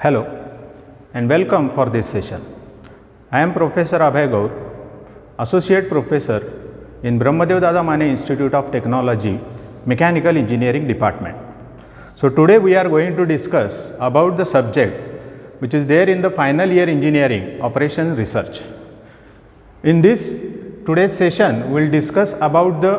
Hello and welcome for this session. I am Professor Abhay Gaur, Associate Professor in Brahmadev Dada Mane Institute of Technology, Mechanical Engineering Department. So today we are going to discuss about the subject which is there in the final year engineering operations research. In this today's session we will discuss about the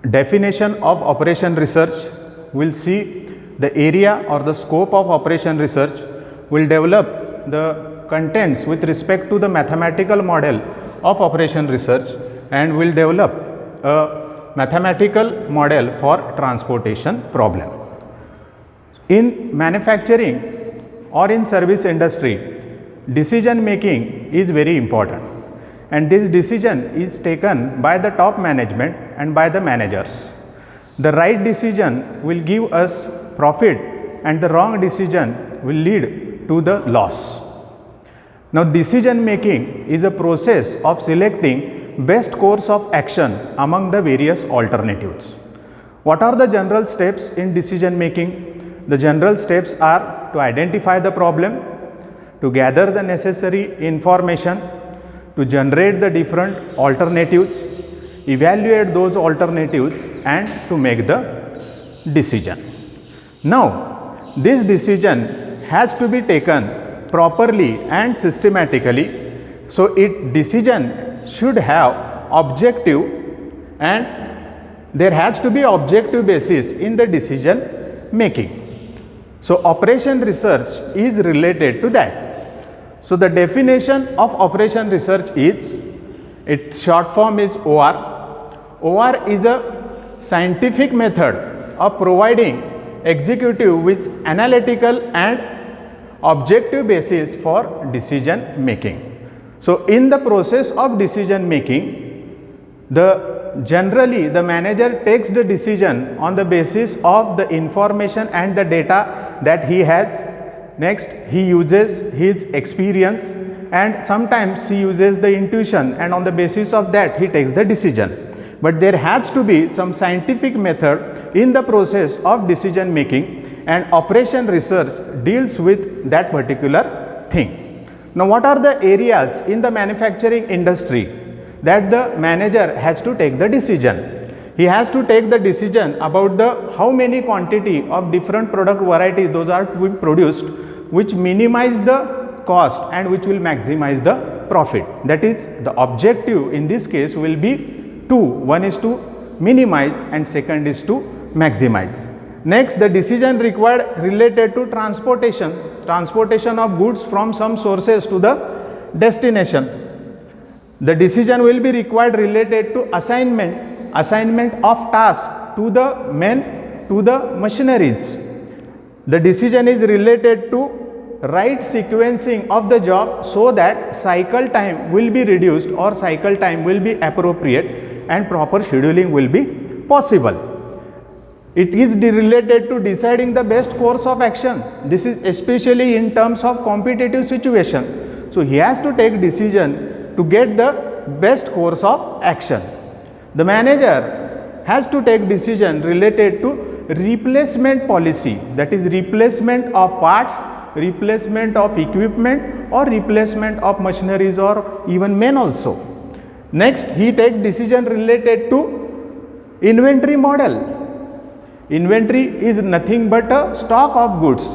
definition of operation research. We will see the area or the scope of operation research. We will develop the contents with respect to the mathematical model of operation research, and we will develop a mathematical model for transportation problem. In manufacturing or in service industry, decision making is very important, and this decision is taken by the top management and by the managers. The right decision will give us profit and the wrong decision will lead to the loss. Now, decision making is a process of selecting best course of action among the various alternatives. What are the general steps in decision making? The general steps are to identify the problem, to gather the necessary information, to generate the different alternatives, evaluate those alternatives and to make the decision. Now, this decision has to be taken properly and systematically. So, decision should have objective, and there has to be objective basis in the decision making. So, operation research is related to that. So, the definition of operation research is, its short form is OR. OR is a scientific method of providing executive with analytical and objective basis for decision making. So, in the process of decision making, generally the manager takes the decision on the basis of the information and the data that he has. Next, he uses his experience, and sometimes he uses the intuition, and on the basis of that he takes the decision. But there has to be some scientific method in the process of decision making, and operation research deals with that particular thing. Now, what are the areas in the manufacturing industry that the manager has to take the decision? He has to take the decision about how many quantity of different product varieties those are to be produced, which minimize the cost and which will maximize the profit. That is, the objective in this case will be two. One is to minimize and second is to maximize. Next, the decision required related to transportation of goods from some sources to the destination. The decision will be required related to assignment of tasks to the men, to the machineries. The decision is related to right sequencing of the job so that cycle time will be reduced or cycle time will be appropriate and proper scheduling will be possible. It is related to deciding the best course of action. This is especially in terms of competitive situation. So, he has to take decision to get the best course of action. The manager has to take decision related to replacement policy, that is replacement of parts, replacement of equipment or replacement of machineries or even men also. Next, he takes decision related to inventory model. Inventory is nothing but a stock of goods,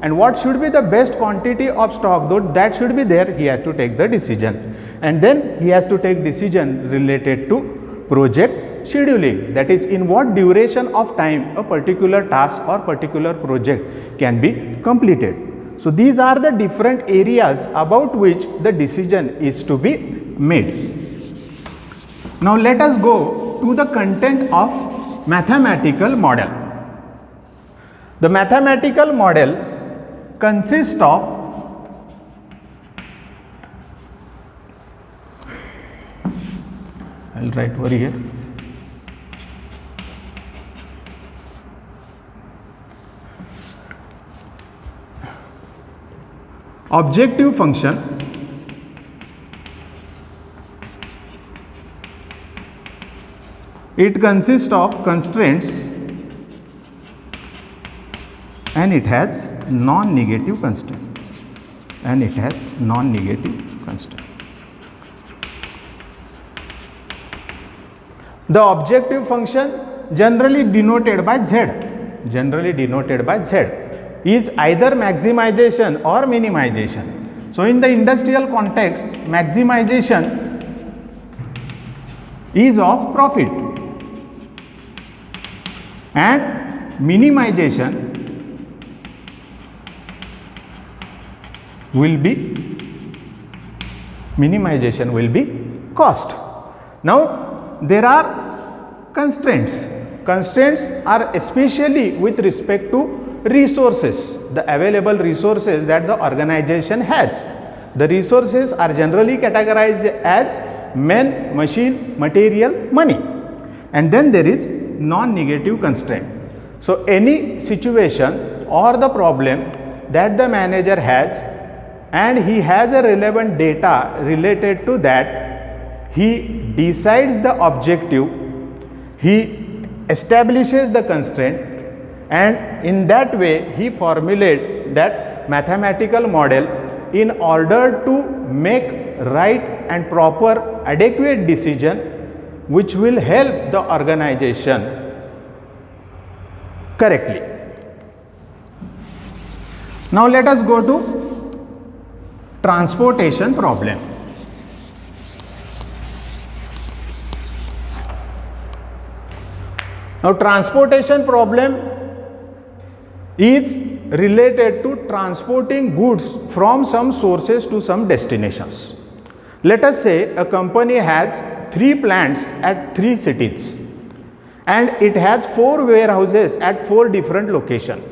and what should be the best quantity of stock, though that should be there, he has to take the decision. And then he has to take decision related to project scheduling, that is, in what duration of time a particular task or particular project can be completed. So, these are the different areas about which the decision is to be made. Now, let us go to the content of mathematical model. The mathematical model consists of I will write over here. Objective function, it consists of constraints and it has non-negative constraint, and it has non-negative constraint. The objective function, generally denoted by z, is either maximization or minimization. So in the industrial context, maximization is of profit and minimization will be cost. Now there are constraints. Constraints are especially with respect to resources, the available resources that the organization has. The resources are generally categorized as men, machine, material, money, and then there is non-negative constraint. So any situation or the problem that the manager has and he has a relevant data related to that, he decides the objective, he establishes the constraint, and in that way he formulates that mathematical model in order to make right and proper adequate decision which will help the organization correctly. Now let us go to transportation problem. Now transportation problem is related to transporting goods from some sources to some destinations. Let us say a company has 3 plants at 3 cities and it has 4 warehouses at 4 different locations.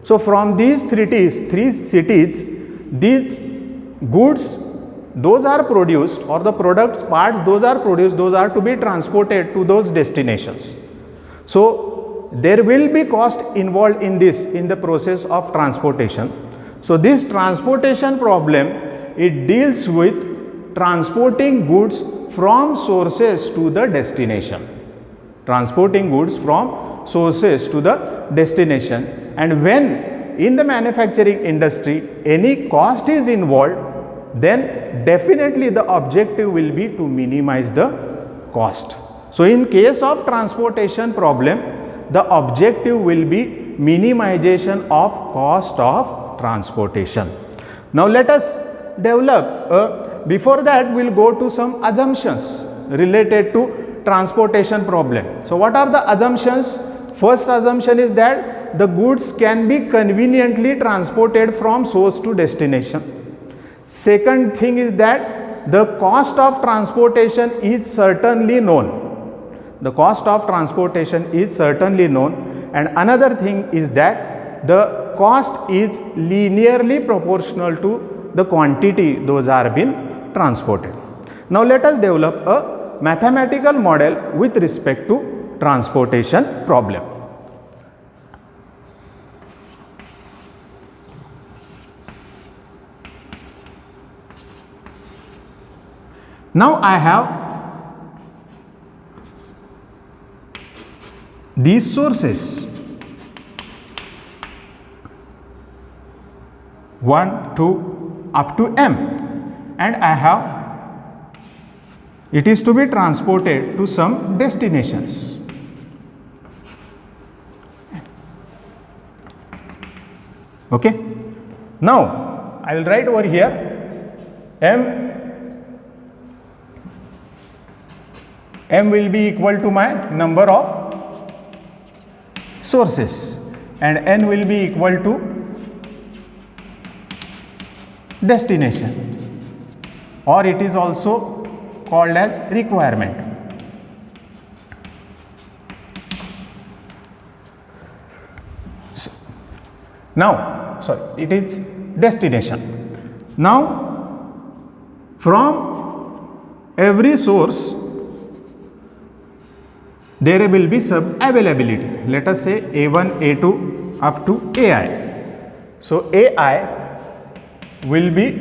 So from these 3 cities, these goods, those are produced, or the products, parts, those are produced, those are to be transported to those destinations. So there will be cost involved in this, in the process of transportation. So this transportation problem, it deals with transporting goods from sources to the destination. Transporting goods from sources to the destination. And when in the manufacturing industry any cost is involved, then definitely the objective will be to minimize the cost. So in case of transportation problem, the objective will be minimization of cost of transportation. Now let us develop, before that we will go to some assumptions related to transportation problem. So what are the assumptions? First assumption is that the goods can be conveniently transported from source to destination. Second thing is that the cost of transportation is certainly known. The cost of transportation is certainly known, and another thing is that the cost is linearly proportional to the quantity those are being transported. Now let us develop a mathematical model with respect to transportation problem. Now I have these sources 1, 2 up to m, and I have, it is to be transported to some destinations. Okay. Now I will write over here m will be equal to my number of sources and n will be equal to destination, or it is also called as requirement. Now, sorry, it is destination. Now, from every source there will be some availability. Let us say A1, A2 up to AI. So AI will be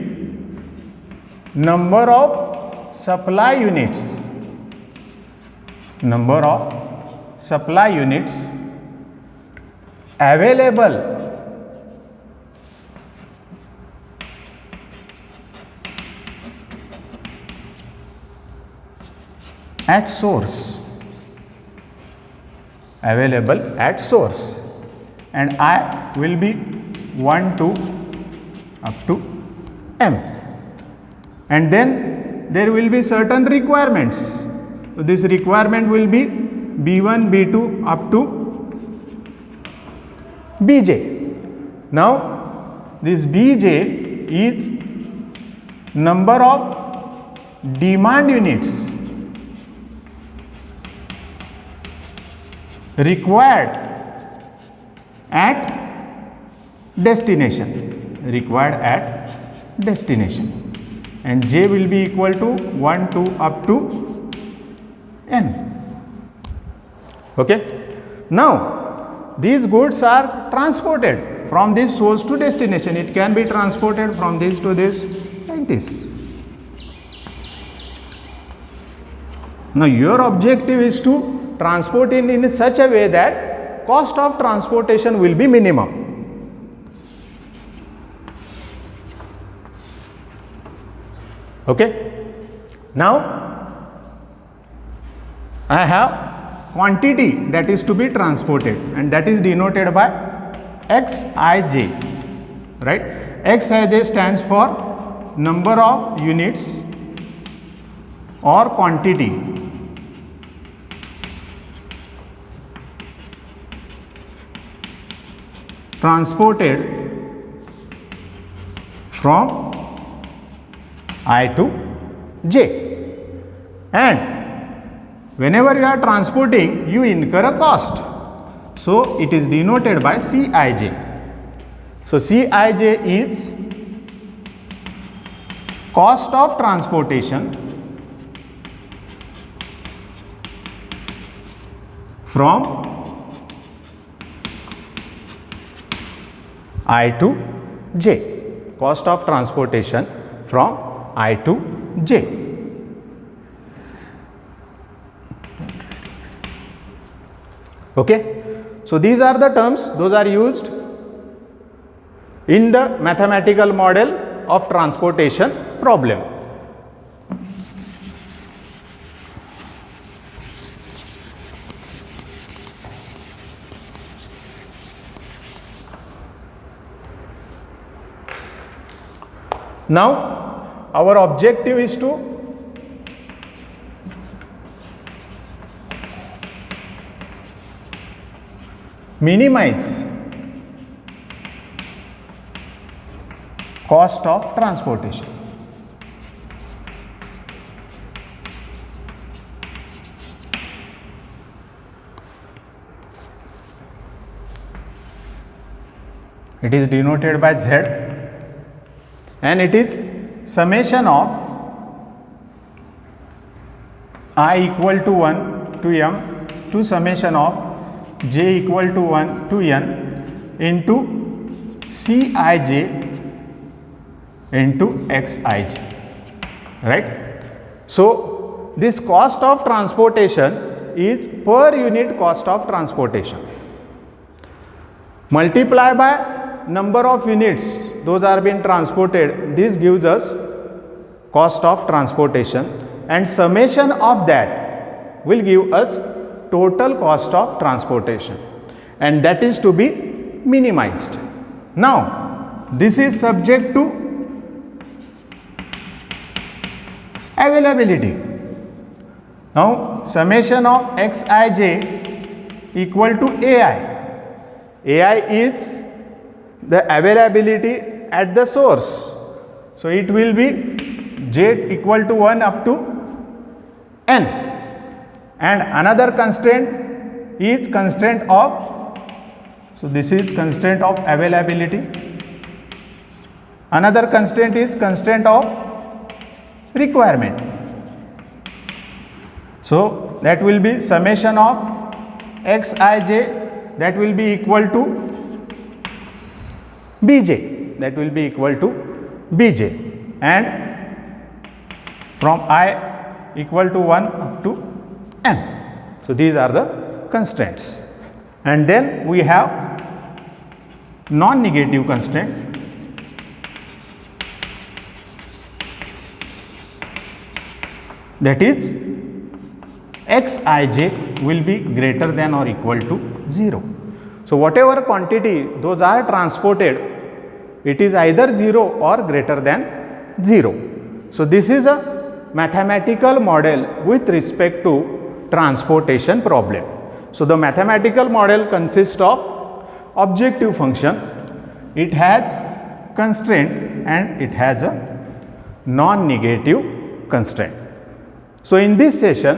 number of supply units, available at source, available at source, and I will be 1 to up to m, and then there will be certain requirements. So this requirement will be b1 b2 up to bj. Now this bj is number of demand units required at destination, and j will be equal to 1 to up to n. Okay. Now these goods are transported from this source to destination. It can be transported from this to this like this. Now your objective is to transport it in such a way that cost of transportation will be minimum. Okay. Now I have quantity that is to be transported, and that is denoted by xij, right? Xij stands for number of units or quantity transported from I to j, and whenever you are transporting you incur a cost, so it is denoted by Cij. So Cij is cost of transportation from I to j, cost of transportation from I to j. Okay. So these are the terms, those are used in the mathematical model of transportation problem. Now our objective is to minimize cost of transportation. It is denoted by Z, and it is summation of I equal to 1 to m to summation of j equal to 1 to n into Cij into Xij, right? So this cost of transportation is per unit cost of transportation. Multiply by number of units those are being transported, this gives us cost of transportation, and summation of that will give us total cost of transportation, and that is to be minimized. Now this is subject to availability. Now summation of Xij equal to Ai. Ai is the availability at the source, so it will be j equal to 1 up to n, and another constraint is constraint of, so this is constraint of availability, another constraint is constraint of requirement. So that will be summation of Xij, that will be equal to Bj, that will be equal to Bj, and from I equal to 1 up to n. So these are the constraints, and then we have non-negative constraint. That is xij will be greater than or equal to 0. So whatever quantity those are transported, it is either 0 or greater than 0. So this is a mathematical model with respect to transportation problem. So the mathematical model consists of objective function, it has constraint and it has a non-negative constraint. So in this session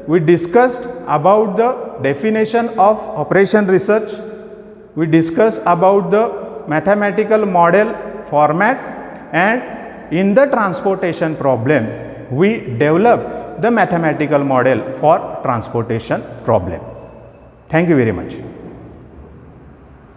we discussed about the definition of operation research, we discussed about the mathematical model format, and in the transportation problem we developed the mathematical model for transportation problem. Thank you very much.